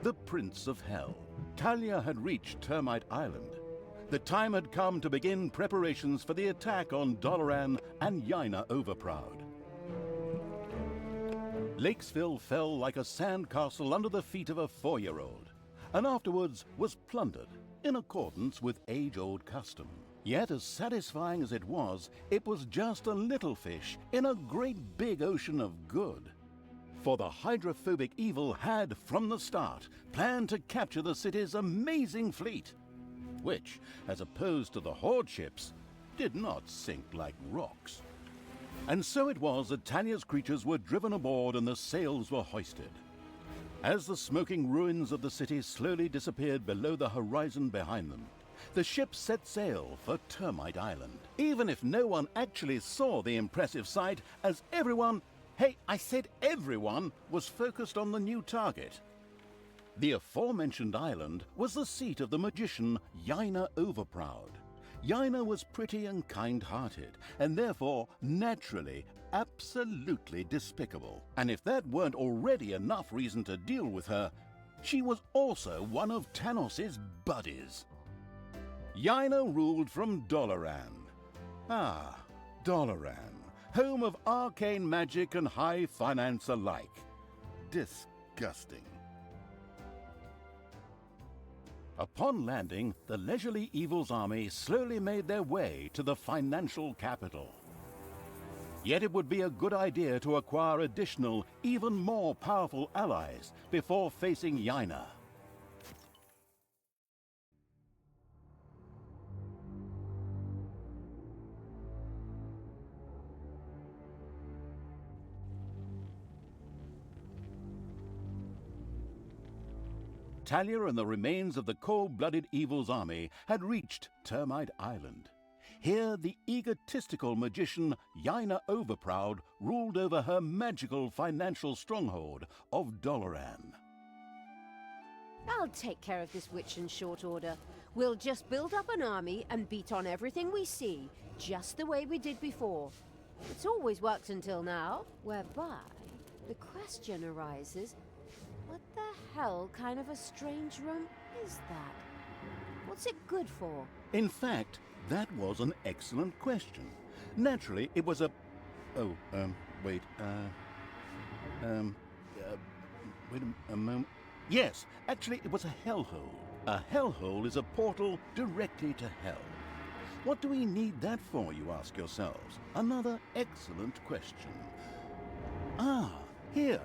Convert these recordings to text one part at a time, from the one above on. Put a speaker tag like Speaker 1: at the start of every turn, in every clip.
Speaker 1: the Prince of Hell. Talia had reached Termite Island. The time had come to begin preparations for the attack on Doloran and Yaina Overproud. Lakesville fell like a sandcastle under the feet of a 4-year-old, and afterwards was plundered in accordance with age-old custom. Yet as satisfying as it was just a little fish in a great big ocean of good. For the hydrophobic evil had, from the start, planned to capture the city's amazing fleet, which, as opposed to the Horde ships, did not sink like rocks. And so it was that Talia's creatures were driven aboard and the sails were hoisted. As the smoking ruins of the city slowly disappeared below the horizon behind them, the ship set sail for Termite Island. Even if no one actually saw the impressive sight, as everyone, hey, I said everyone, was focused on the new target. The aforementioned island was the seat of the magician Yaina Overproud. Yaina was pretty and kind-hearted, and therefore, naturally, absolutely despicable. And if that weren't already enough reason to deal with her, she was also one of Tanos's buddies. Yaina ruled from Doloran. Ah, Doloran, home of arcane magic and high finance alike. Disgusting. Upon landing, the leisurely evil's army slowly made their way to the financial capital. Yet it would be a good idea to acquire additional, even more powerful allies before facing Yaina. Talia and the remains of the cold-blooded evil's army had reached Termite Island. Here, the egotistical magician Yaina Overproud ruled over her magical financial stronghold of Doloran.
Speaker 2: I'll take care of this witch in short order. We'll just build up an army and beat on everything we see, just the way we did before. It's always worked until now, whereby the question arises, what the hell kind of a strange room is that? What's it good for?
Speaker 1: In fact, that was an excellent question. Naturally, it was a... wait a moment. Yes, actually, it was a hellhole. A hellhole is a portal directly to hell. What do we need that for, you ask yourselves? Another excellent question. Ah, here.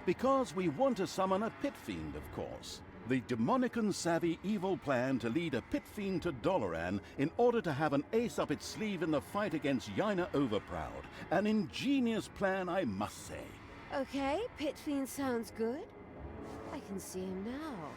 Speaker 1: Because we want to summon a pit fiend, of course. The demonic and savvy evil plan to lead a pit fiend to Doloran in order to have an ace up its sleeve in the fight against Yaina Overproud. An ingenious plan, I must say.
Speaker 2: Okay, pit fiend sounds good. I can see him now.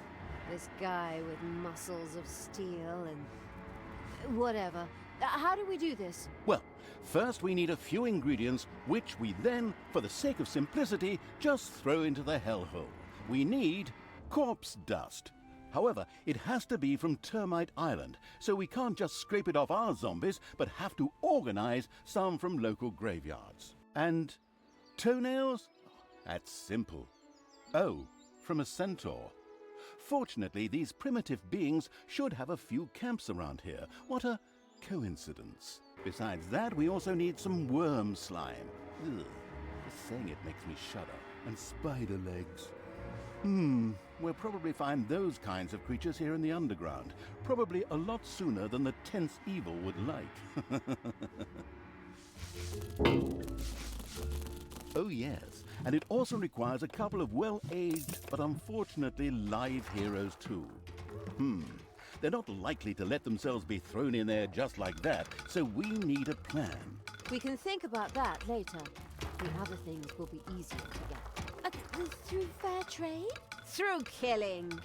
Speaker 2: This guy with muscles of steel and... whatever. How do we do this?
Speaker 1: Well, first we need a few ingredients, which we then, for the sake of simplicity, just throw into the hellhole. We need corpse dust. However, it has to be from Termite Island, so we can't just scrape it off our zombies, but have to organize some from local graveyards. And toenails? That's simple. Oh, from a centaur. Fortunately, these primitive beings should have a few camps around here. What a coincidence. Besides that, we also need some worm slime. Ugh, just saying it makes me shudder. And spider legs. We'll probably find those kinds of creatures here in the underground. Probably a lot sooner than the tense evil would like. Oh yes, and it also requires a couple of well-aged, but unfortunately live heroes too. They're not likely to let themselves be thrown in there just like that, so we need a plan.
Speaker 2: We can think about that later. The other things will be easier to get. Through fair trade? Through killing.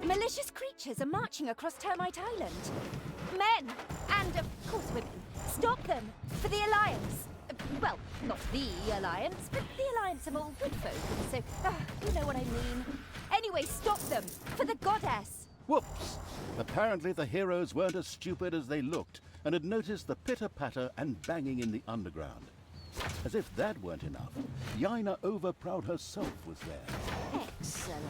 Speaker 3: Malicious creatures are marching across Termite Island. Men, and of course women. Stop them, for the Alliance. Well, not the Alliance, but the Alliance of all good folk, so you know what I mean. Anyway, stop them, for the goddess.
Speaker 1: Whoops! Apparently the heroes weren't as stupid as they looked and had noticed the pitter-patter and banging in the underground. As if that weren't enough, Yaina Overproud herself was there.
Speaker 2: Excellent.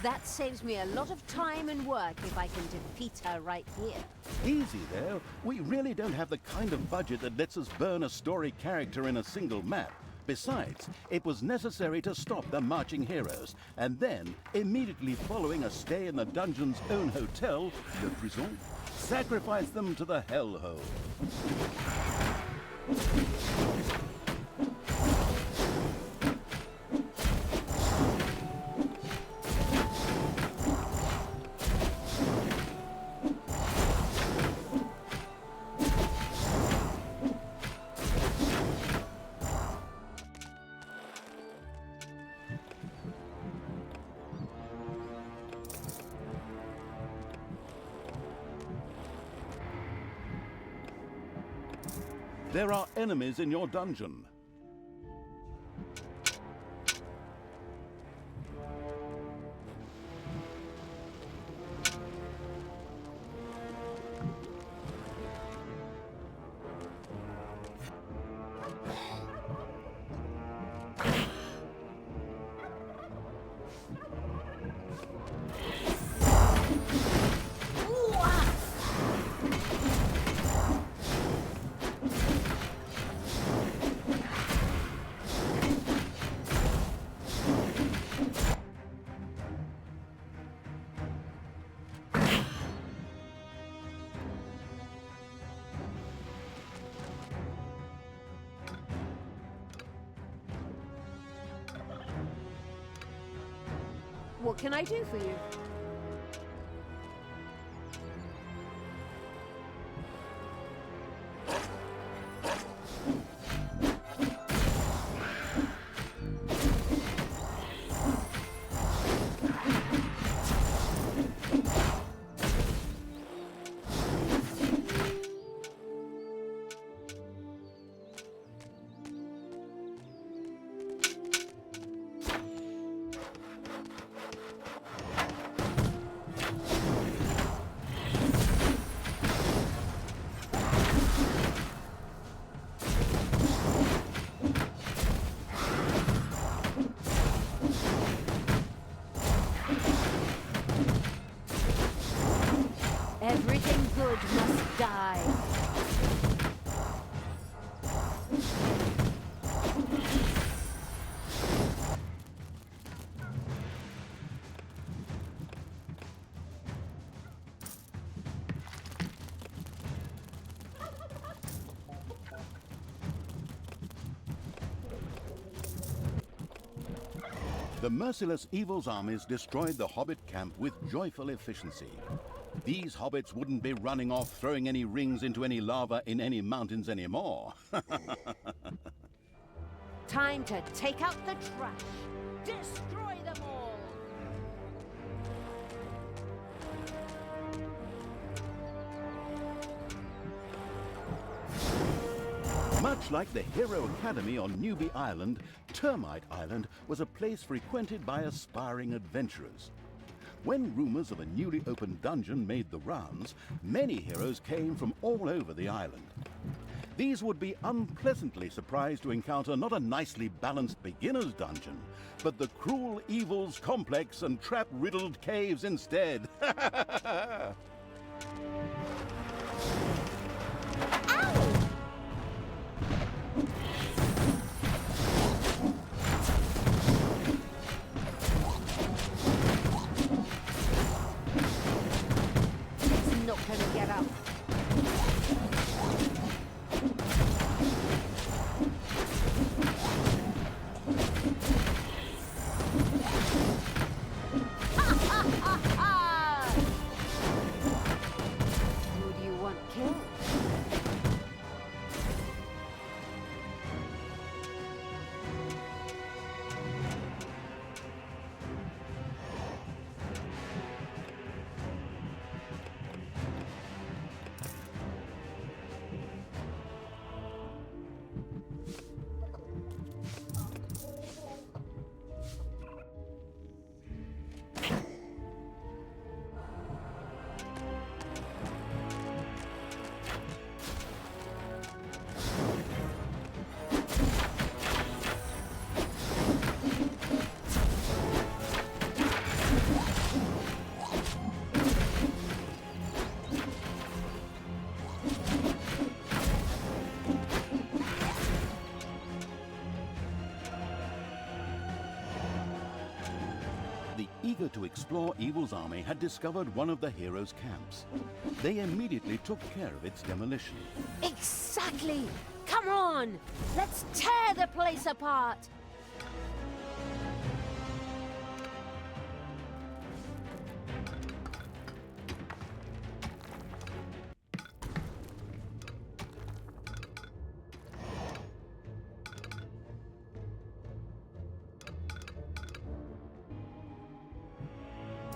Speaker 2: That saves me a lot of time and work if I can defeat her right here.
Speaker 1: Easy there. We really don't have the kind of budget that lets us burn a story character in a single map. Besides, it was necessary to stop the marching heroes, and then, immediately following a stay in the dungeon's own hotel, Le Prison, sacrifice them to the hellhole. There are enemies in your dungeon.
Speaker 2: What can I do for you? Everything good must die.
Speaker 1: The merciless evil's armies destroyed the Hobbit camp with joyful efficiency. These hobbits wouldn't be running off throwing any rings into any lava in any mountains anymore.
Speaker 2: Time to take out the trash. Destroy them all.
Speaker 1: Much like the Hero Academy on Newbie Island, Termite Island was a place frequented by aspiring adventurers. When rumors of a newly opened dungeon made the rounds, many heroes came from all over the island. These would be unpleasantly surprised to encounter not a nicely balanced beginner's dungeon, but the cruel evil's complex and trap-riddled caves instead. the eager-to-explore evil's army had discovered one of the heroes' camps. They immediately took care of its demolition.
Speaker 2: Exactly! Come on! Let's tear the place apart!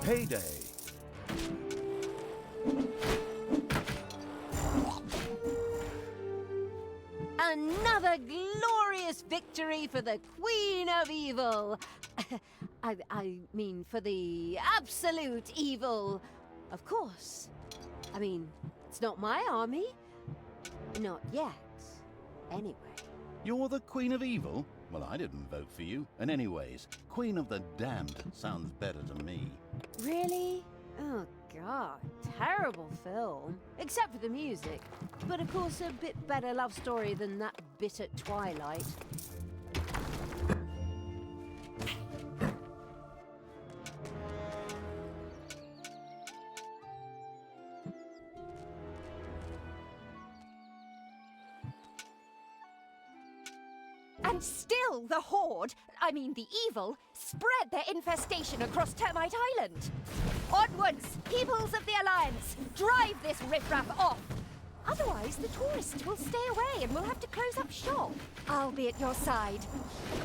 Speaker 1: Payday!
Speaker 2: Another glorious victory for the Queen of Evil! I mean, for the absolute evil. Of course. I mean, it's not my army. Not yet. Anyway.
Speaker 1: You're the Queen of Evil? Well, I didn't vote for you. And anyways, Queen of the Damned sounds better to me.
Speaker 2: Really? Oh, God. Terrible film. Except for the music. But of course, a bit better love story than that bit at Twilight.
Speaker 3: And still the Horde, I mean the Evil, spread their infestation across Termite Island. Onwards, peoples of the Alliance, drive this riffraff off. Otherwise, the tourists will stay away and we'll have to close up shop. I'll be at your side.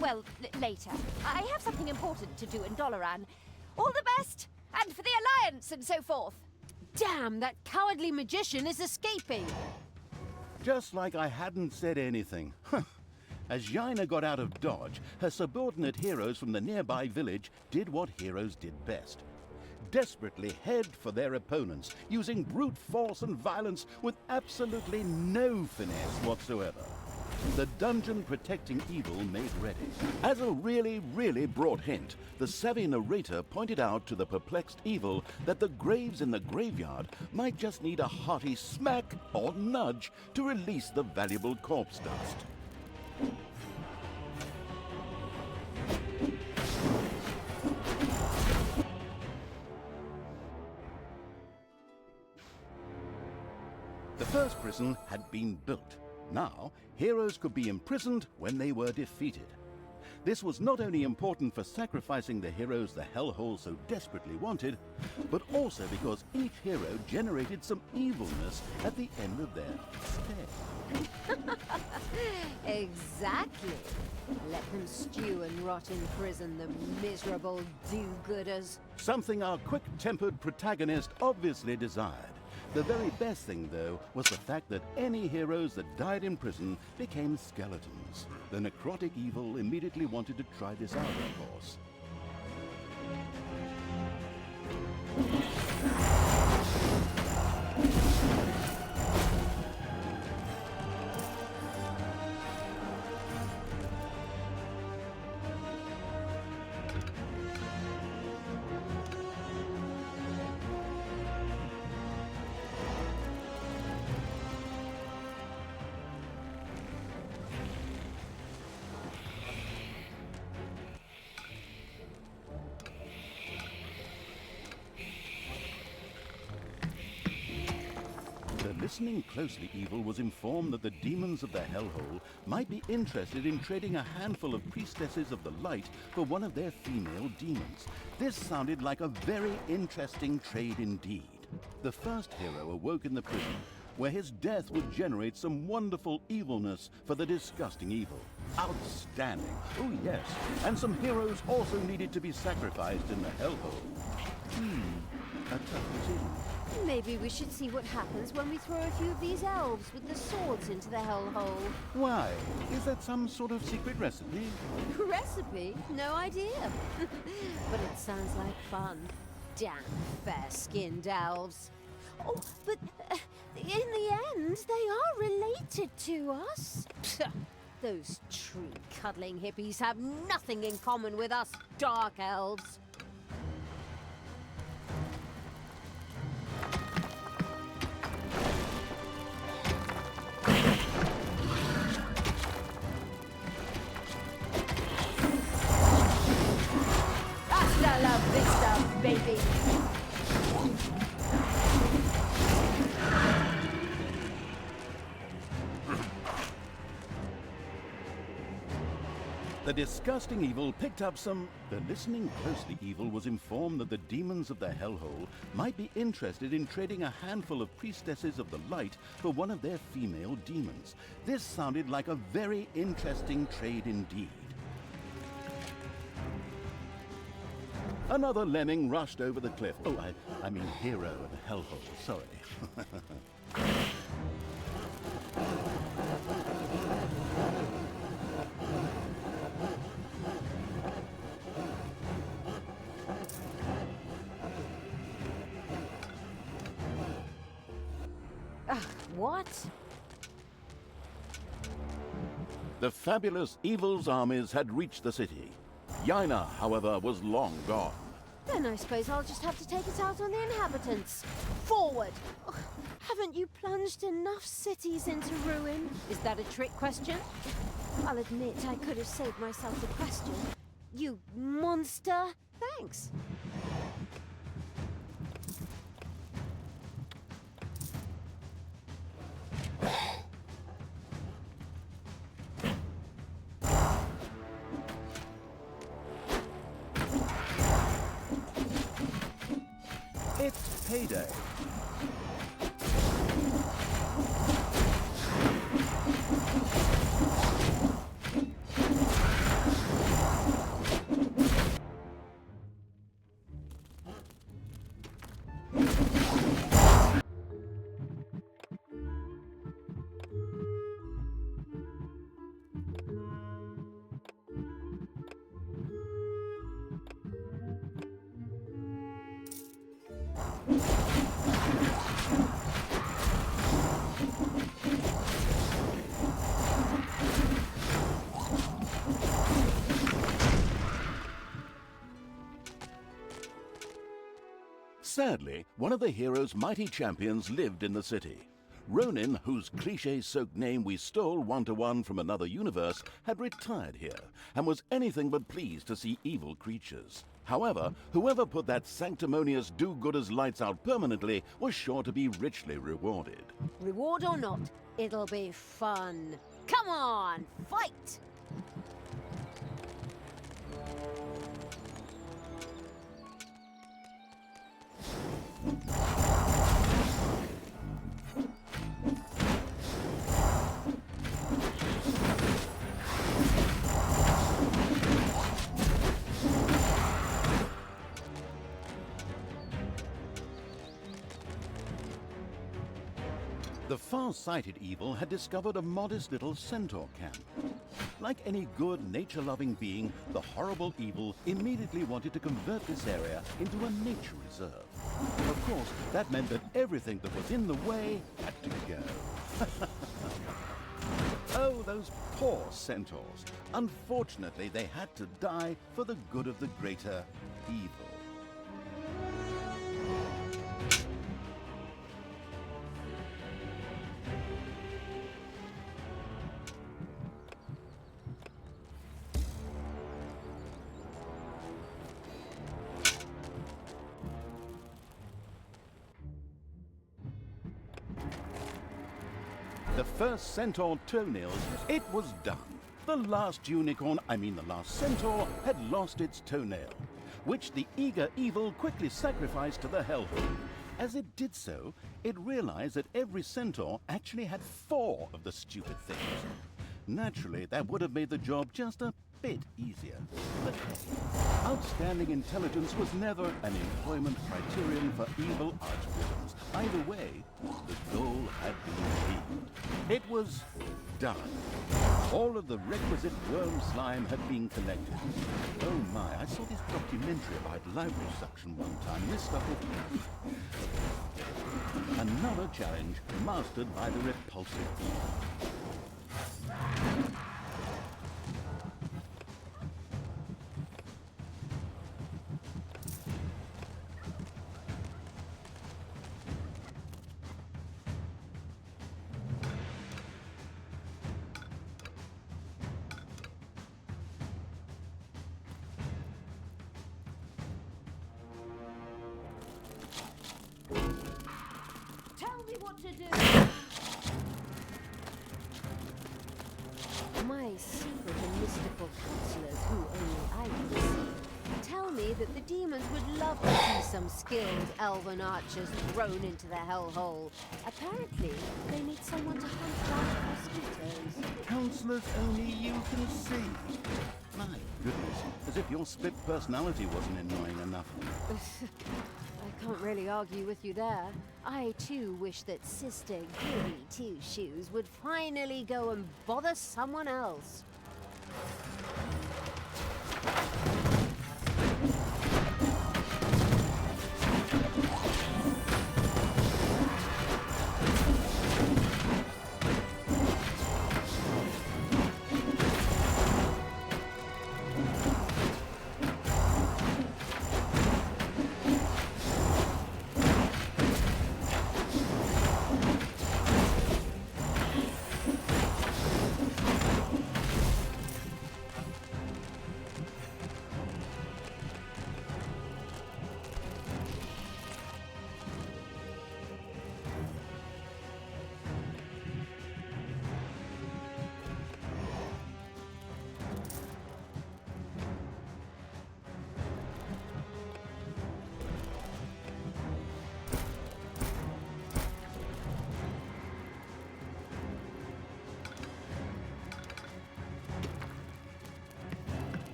Speaker 3: Well, later. I have something important to do in Doloran. All the best, and for the Alliance and so forth.
Speaker 2: Damn, that cowardly magician is escaping!
Speaker 1: Just like I hadn't said anything. As Jaina got out of Dodge, her subordinate heroes from the nearby village did what heroes did best. Desperately head for their opponents, using brute force and violence with absolutely no finesse whatsoever. The dungeon protecting evil made ready. As a really broad hint, the savvy narrator pointed out to the perplexed evil that the graves in the graveyard might just need a hearty smack or nudge to release the valuable corpse dust. The first prison had been built. Now, heroes could be imprisoned when they were defeated. This was not only important for sacrificing the heroes the hellhole so desperately wanted, but also because each hero generated some evilness at the end of their stay.
Speaker 2: Exactly. Let them stew and rot in prison, the miserable do-gooders.
Speaker 1: Something our quick-tempered protagonist obviously desired. The very best thing, though, was the fact that any heroes that died in prison became skeletons. The necrotic evil immediately wanted to try this out, of course. Listening closely, Evil was informed that the demons of the Hellhole might be interested in trading a handful of priestesses of the light for one of their female demons. This sounded like a very interesting trade indeed. The first hero awoke in the prison, where his death would generate some wonderful evilness for the disgusting evil. Outstanding. Oh yes, and some heroes also needed to be sacrificed in the Hellhole. A tough decision.
Speaker 2: Maybe we should see what happens when we throw a few of these elves with the swords into the hellhole.
Speaker 1: Why? Is that some sort of secret recipe?
Speaker 2: Recipe? No idea. But it sounds like fun. Damn fair-skinned elves. Oh, but in the end, they are related to us. Those true cuddling hippies have nothing in common with us dark elves. Hasta la vista, baby!
Speaker 1: The disgusting evil picked up some... The listening closely evil was informed that the demons of the hellhole might be interested in trading a handful of priestesses of the light for one of their female demons. This sounded like a very interesting trade indeed. Another lemming rushed over the cliff. Oh, I mean hero of the hellhole, sorry.
Speaker 2: What?
Speaker 1: The fabulous evil's armies had reached the city. Yaina, however, was long gone.
Speaker 2: Then I suppose I'll just have to take it out on the inhabitants. Forward! Ugh, haven't you plunged enough cities into ruin? Is that a trick question? I'll admit I could have saved myself the question. You monster! Thanks.
Speaker 1: It's payday. Sadly, one of the hero's mighty champions lived in the city. Ronin, whose cliché-soaked name we stole one-to-one from another universe, had retired here, and was anything but pleased to see evil creatures. However, whoever put that sanctimonious do-gooders lights out permanently was sure to be richly rewarded.
Speaker 2: Reward or not, it'll be fun. Come on, fight!
Speaker 1: The far-sighted evil had discovered a modest little centaur camp. Like any good, nature-loving being, the horrible evil immediately wanted to convert this area into a nature reserve. Of course, that meant that everything that was in the way had to go. Oh, those poor centaurs. Unfortunately, they had to die for the good of the greater evil. The first centaur toenails, it was done. The last centaur had lost its toenail, which the eager evil quickly sacrificed to the hellhole. As it did so, it realized that every centaur actually had 4 of the stupid things. Naturally, that would have made the job just a bit easier. But hey, outstanding intelligence was never an employment criterion for evil archvillains. Either way, the goal had been achieved. It was done. All of the requisite worm slime had been collected. Oh my, I saw this documentary about library suction one time. This stuff was... Another challenge mastered by the repulsive evil.
Speaker 2: what to do. My secret and mystical counselors, who only I can see, tell me that the demons would love to see some skilled elven archers thrown into the hellhole. Apparently, they need someone to hunt down mosquitoes.
Speaker 1: Counselors only you can see. My goodness, as if your split personality wasn't annoying enough.
Speaker 2: I can't really argue with you there. I too wish that Sister Goody Two Shoes would finally go and bother someone else.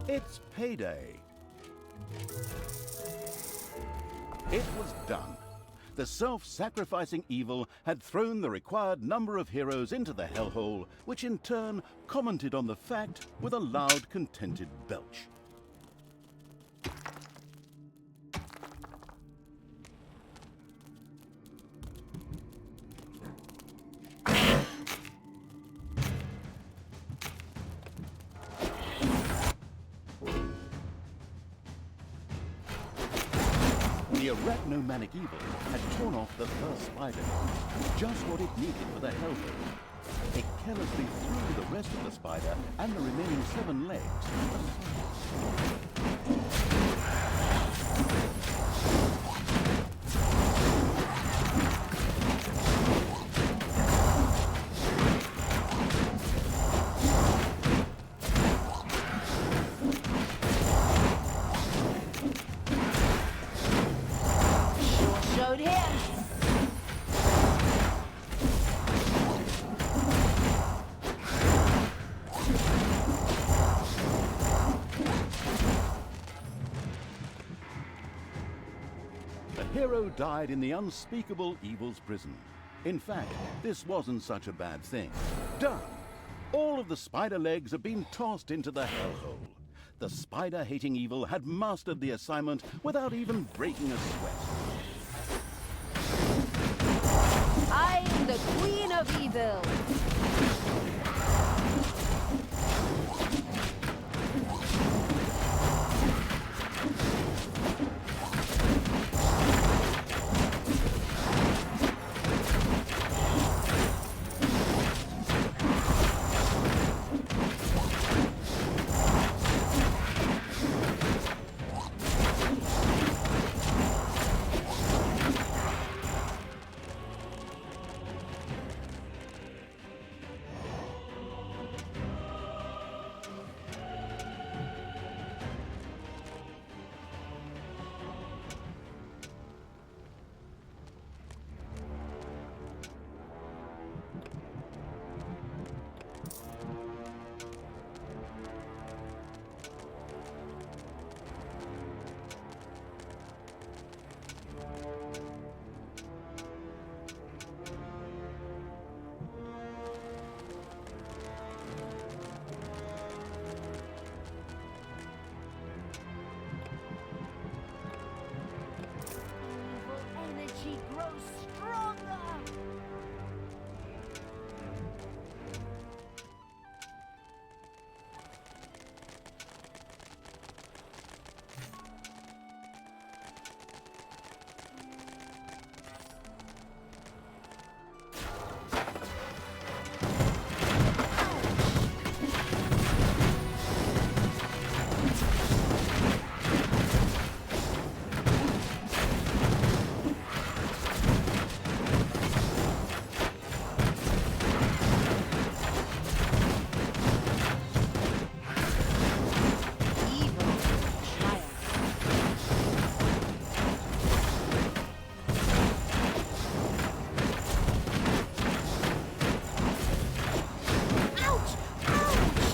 Speaker 1: It's payday. It was done. The self-sacrificing evil had thrown the required number of heroes into the hellhole, which in turn commented on the fact with a loud, contented belch. The arachnomanic evil had torn off the first spider, just what it needed for the hellhole. It carelessly threw the rest of the spider and the remaining 7 legs
Speaker 2: Showed him.
Speaker 1: The hero died in the unspeakable evil's prison. In fact, this wasn't such a bad thing. Done! All of the spider legs had been tossed into the hellhole. The spider-hating evil had mastered the assignment without even breaking a sweat.
Speaker 2: I'm the Queen of Evil.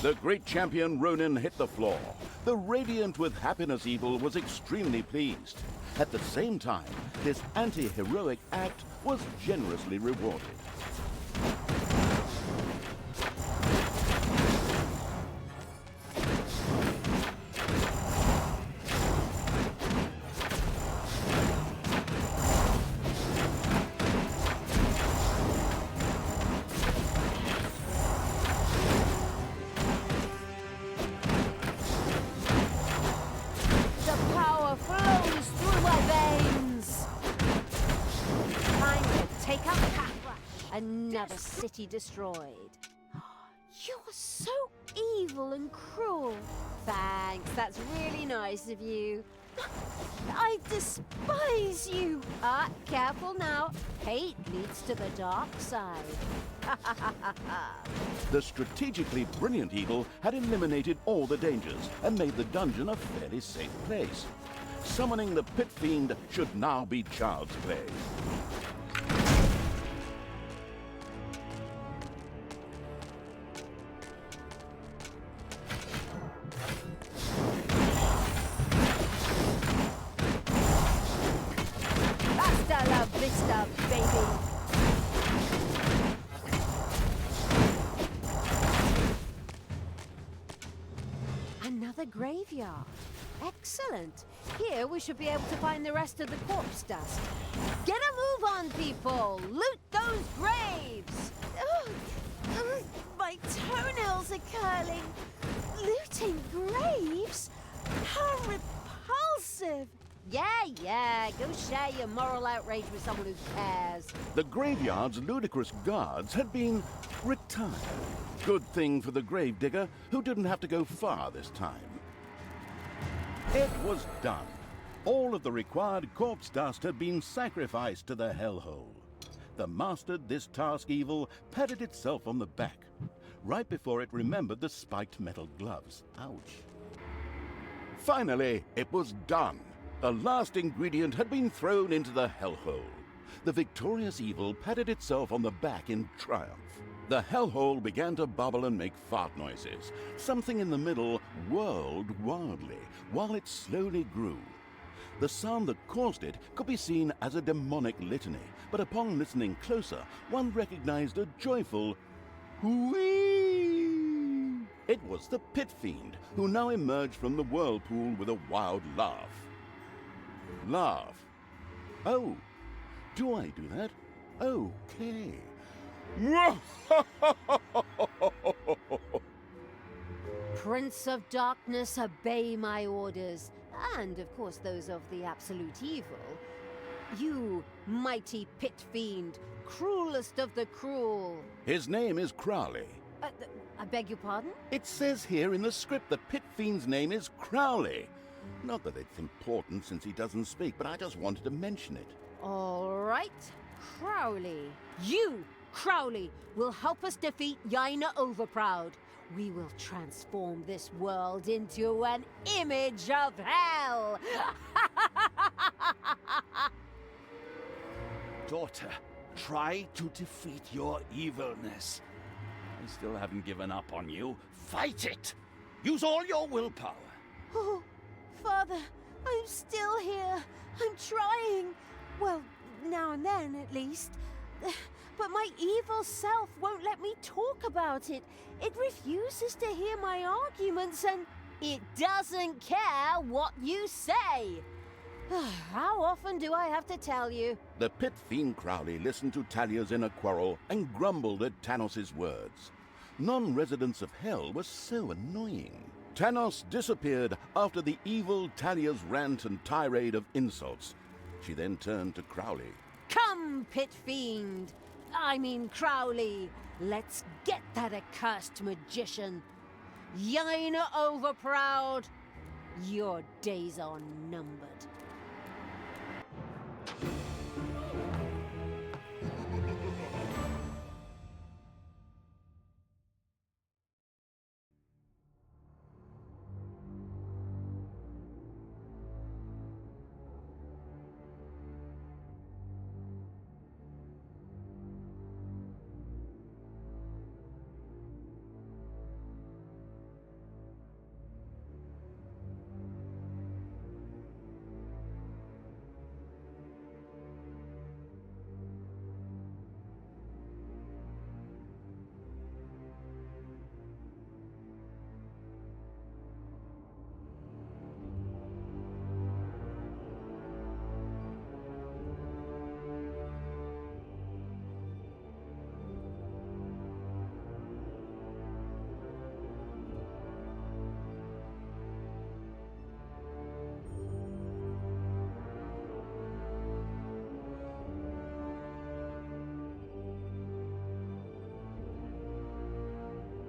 Speaker 1: The great champion Ronin hit the floor. The radiant with happiness evil was extremely pleased. At the same time, this anti-heroic act was generously rewarded.
Speaker 2: Another city destroyed. You're so evil and cruel. Thanks, that's really nice of you. I despise you. Careful now. Hate leads to the dark side.
Speaker 1: The strategically brilliant evil had eliminated all the dangers and made the dungeon a fairly safe place. Summoning the Pit Fiend should now be child's play.
Speaker 2: Another graveyard. Excellent. Here we should be able to find the rest of the corpse dust. Get a move on, people! Loot those graves! My toenails are curling. Looting graves? How repulsive! Yeah, go share your moral outrage with someone who cares.
Speaker 1: The graveyard's ludicrous guards had been retired. Good thing for the gravedigger, who didn't have to go far this time. It was done. All of the required corpse dust had been sacrificed to the hellhole. The mastered this task evil patted itself on the back, right before it remembered the spiked metal gloves. Ouch. Finally, it was done. A last ingredient had been thrown into the hellhole. The victorious evil patted itself on the back in triumph. The hellhole began to bubble and make fart noises. Something in the middle whirled wildly, while it slowly grew. The sound that caused it could be seen as a demonic litany, but upon listening closer, one recognized a joyful whee! It was the Pit Fiend, who now emerged from the whirlpool with a wild laugh. Laugh. Oh, do I do that? Okay.
Speaker 2: Prince of Darkness, obey my orders, and of course those of the absolute evil. You, mighty Pit Fiend, cruelest of the cruel.
Speaker 1: His name is Crowley.
Speaker 2: I beg your pardon?
Speaker 1: It says here in the script the Pit Fiend's name is Crowley. Not that it's important since he doesn't speak, but I just wanted to mention it.
Speaker 2: All right, Crowley. You, Crowley, will help us defeat Yaina Overproud. We will transform this world into an image of hell.
Speaker 4: Daughter, try to defeat your evilness. I still haven't given up on you. Fight it! Use all your willpower.
Speaker 2: Oh, Father, I'm still here. I'm trying. Well, now and then, at least. But my evil self won't let me talk about it. It refuses to hear my arguments, and it doesn't care what you say. How often do I have to tell you?
Speaker 1: The Pit Fiend Crowley listened to Talia's inner quarrel and grumbled at Tanos's words. Non-residents of hell were so annoying. Tanos disappeared after the evil Talia's rant and tirade of insults. She then turned to Crowley.
Speaker 2: Come, Pit Fiend! I mean Crowley! Let's get that accursed magician! Yaina Overproud! Your days are numbered.